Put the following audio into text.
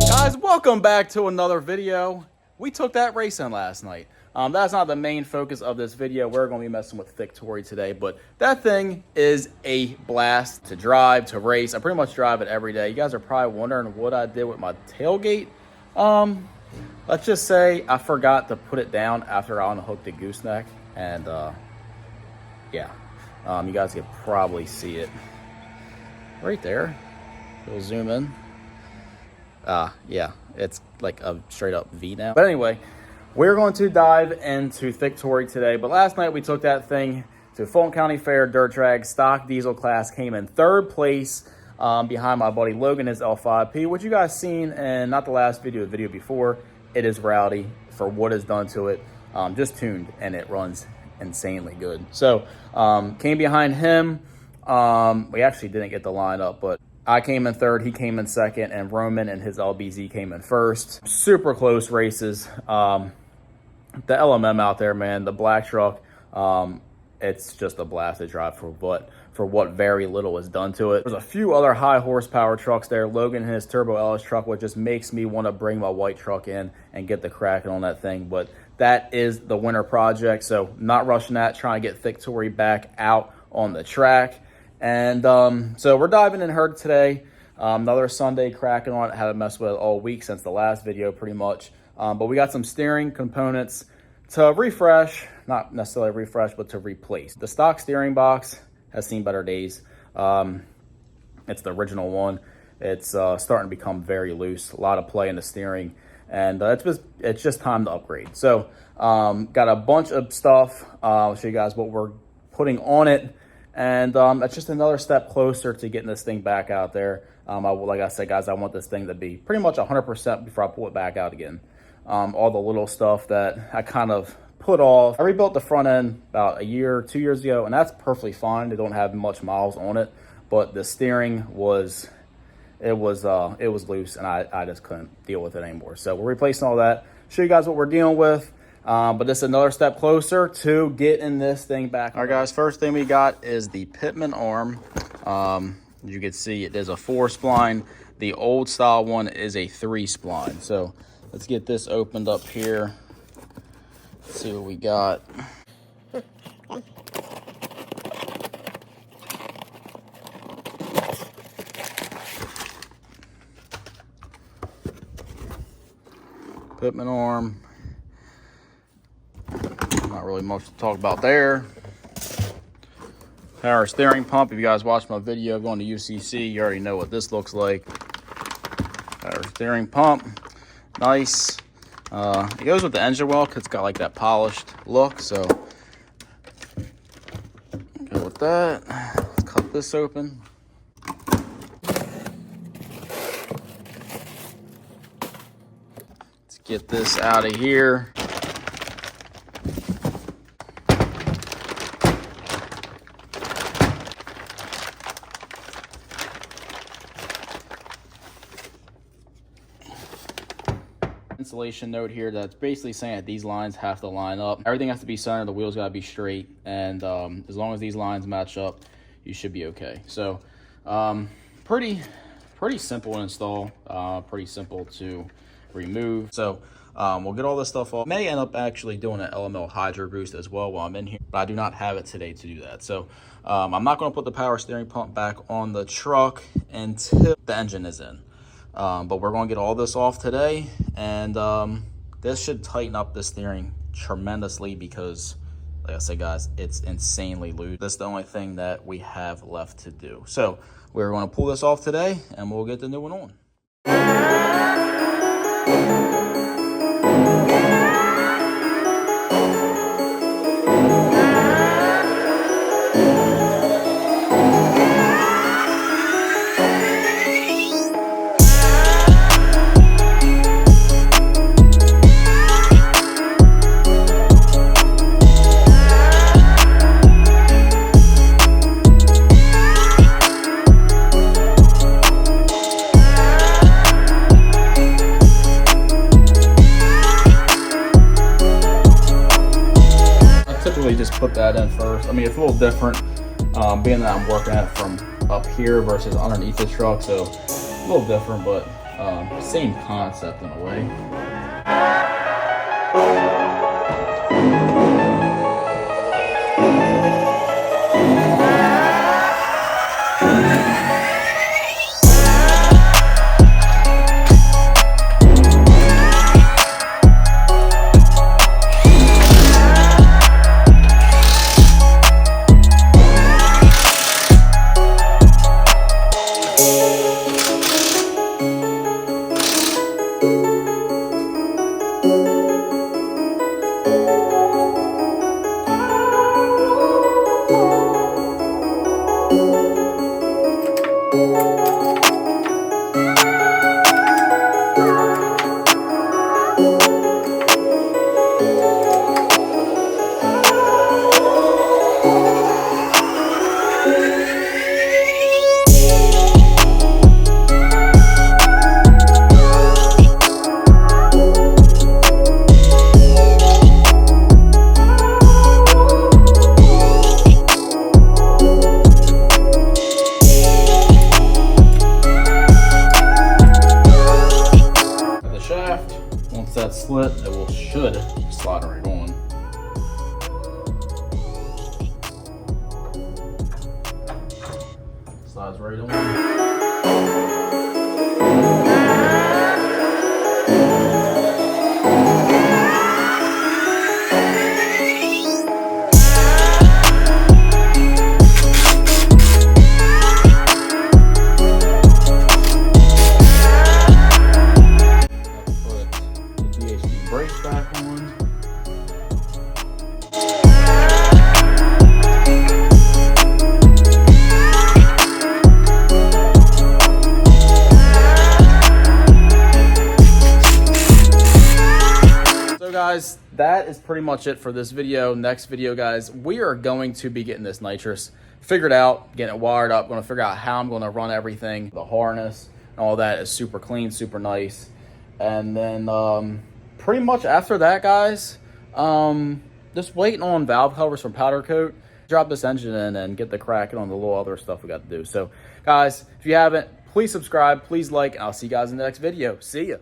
Guys, welcome back to another video. We took that racing last night. That's not the main focus of this video. We're going to be messing with Thicc Tory today, but that thing is a blast to drive, to race. I pretty much drive it every day. You guys are probably wondering what I did with my tailgate. Let's just say I forgot to put it down after I unhooked the gooseneck, and yeah, you guys can probably see it right there. We'll zoom in. Yeah, it's like a straight up V now. But anyway, we're going to dive into Thicc Tory today. But last night we took that thing to Fulton County Fair Dirt Track Stock Diesel class. Came in third place behind my buddy Logan, his L5P, which you guys seen in not the last video, the video before. It is rowdy for what is done to it. Just tuned, and it runs insanely good. So came behind him. We actually didn't get the line up, but I came in third, he came in second, and Roman and his LBZ came in first. Super close races. The LMM out there, man, the black truck, it's just a blast to drive for what very little is done to it. There's a few other high horsepower trucks there. Logan and his Turbo LS truck, which just makes me want to bring my white truck in and get the cracking on that thing. But that is the winter project, so not rushing that, trying to get Thicc Tory back out on the track. And so we're diving in herd today. Another Sunday cracking on it. Haven't messed with it all week since the last video pretty much. But we got some steering components to refresh, not necessarily refresh, but to replace. The stock steering box has seen better days. It's the original one. It's starting to become very loose, a lot of play in the steering, and it's just time to upgrade. So got a bunch of stuff. I'll show you guys what we're putting on it. And that's just another step closer to getting this thing back out there. Like I said, guys, I want this thing to be pretty much 100% before I pull it back out again. All the little stuff that I kind of put off. I rebuilt the front end about 2 years ago, and that's perfectly fine. They don't have much miles on it, but the steering was loose, and I just couldn't deal with it anymore. So we're replacing all that. Show you guys what we're dealing with. But this is another step closer to getting this thing back. All right, guys, first thing we got is the pitman arm. As you can see, it is a 4-spline. The old style one is a 3-spline. So let's get this opened up here. Let's see what we got. Pitman arm. Not really much to talk about there. Power steering pump. If you guys watched my video going to UCC, you already know what this looks like. Power steering pump. Nice. It goes with the engine well because it's got like that polished look. So go with that. Let's cut this open. Let's get this out of here. installation note here that's basically saying that these lines have to line up. Everything has to be centered, the wheels got to be straight, and as long as these lines match up, you should be okay. So pretty simple to install, pretty simple to remove. So we'll get all this stuff off. May end up actually doing an LML hydro boost as well while I'm in here, but I do not have it today to do that. So I'm not going to put the power steering pump back on the truck until the engine is in. But we're going to get all this off today, and this should tighten up the steering tremendously because, like I said, guys, it's insanely loose. That's the only thing that we have left to do. So we're going to pull this off today, and we'll get the new one on. Just put that in first. I mean, it's a little different being that I'm working at it from up here versus underneath the truck, so a little different, but same concept in a way. Once that's slit, it should slide right on. Slides right on. Brakes back on. So guys, that is pretty much it for this video. Next video, guys, we are going to be getting this nitrous figured out, getting it wired up. Going to figure out how I'm going to run everything. The harness and all that is super clean, super nice. And then pretty much after that, guys, just waiting on valve covers from powder coat. Drop this engine in and get the cracking on the little other stuff we got to do. So guys, if you haven't, please subscribe, please like, and I'll see you guys in the next video. See ya.